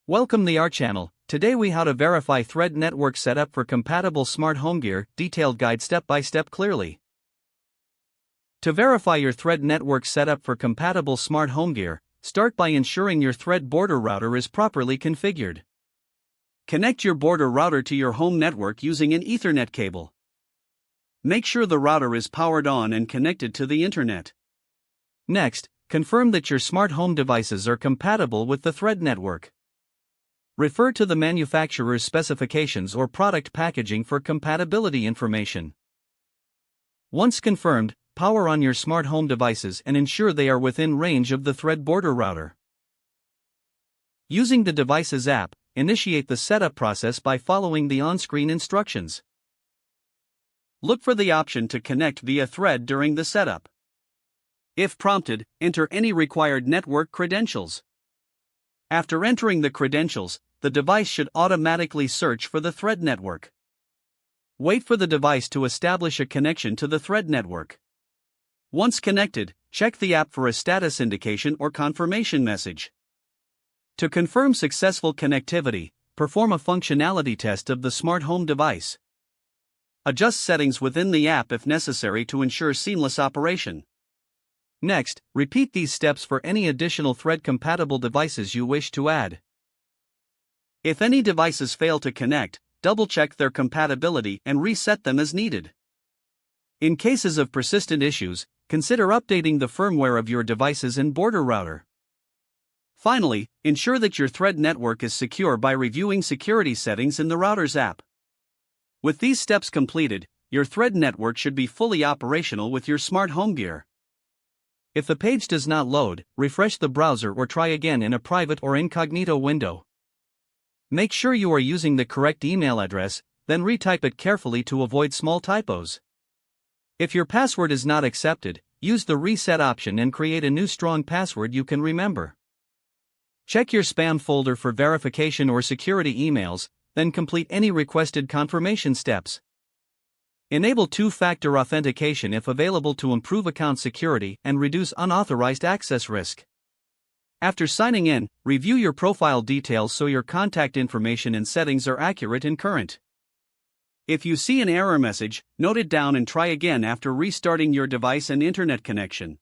Welcome to our channel. Today we how to verify thread network setup for compatible smart home gear, detailed guide step by step clearly. To verify your thread network setup for compatible smart home gear, start by ensuring your thread border router is properly configured. Connect your border router to your home network using an Ethernet cable. Make sure the router is powered on and connected to the internet. Next, confirm that your smart home devices are compatible with the thread network. Refer to the manufacturer's specifications or product packaging for compatibility information. Once confirmed, power on your smart home devices and ensure they are within range of the thread border router. Using the device's app, initiate the setup process by following the on-screen instructions. Look for the option to connect via thread during the setup. If prompted, enter any required network credentials. After entering the credentials, the device should automatically search for the thread network. Wait for the device to establish a connection to the thread network. Once connected, check the app for a status indication or confirmation message. To confirm successful connectivity, perform a functionality test of the smart home device. Adjust settings within the app if necessary to ensure seamless operation. Next, repeat these steps for any additional thread-compatible devices you wish to add. If any devices fail to connect, double-check their compatibility and reset them as needed. In cases of persistent issues, consider updating the firmware of your devices and border router. Finally, ensure that your thread network is secure by reviewing security settings in the router's app. With these steps completed, your thread network should be fully operational with your smart home gear. If the page does not load, refresh the browser or try again in a private or incognito window. Make sure you are using the correct email address, then retype it carefully to avoid small typos. If your password is not accepted, use the reset option and create a new strong password you can remember. Check your spam folder for verification or security emails, then complete any requested confirmation steps. Enable two-factor authentication if available to improve account security and reduce unauthorized access risk. After signing in, review your profile details so your contact information and settings are accurate and current. If you see an error message, note it down and try again after restarting your device and internet connection.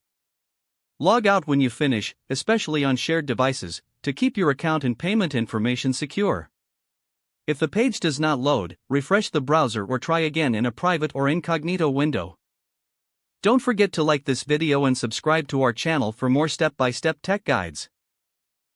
Log out when you finish, especially on shared devices, to keep your account and payment information secure. If the page does not load, refresh the browser or try again in a private or incognito window. Don't forget to like this video and subscribe to our channel for more step-by-step tech guides.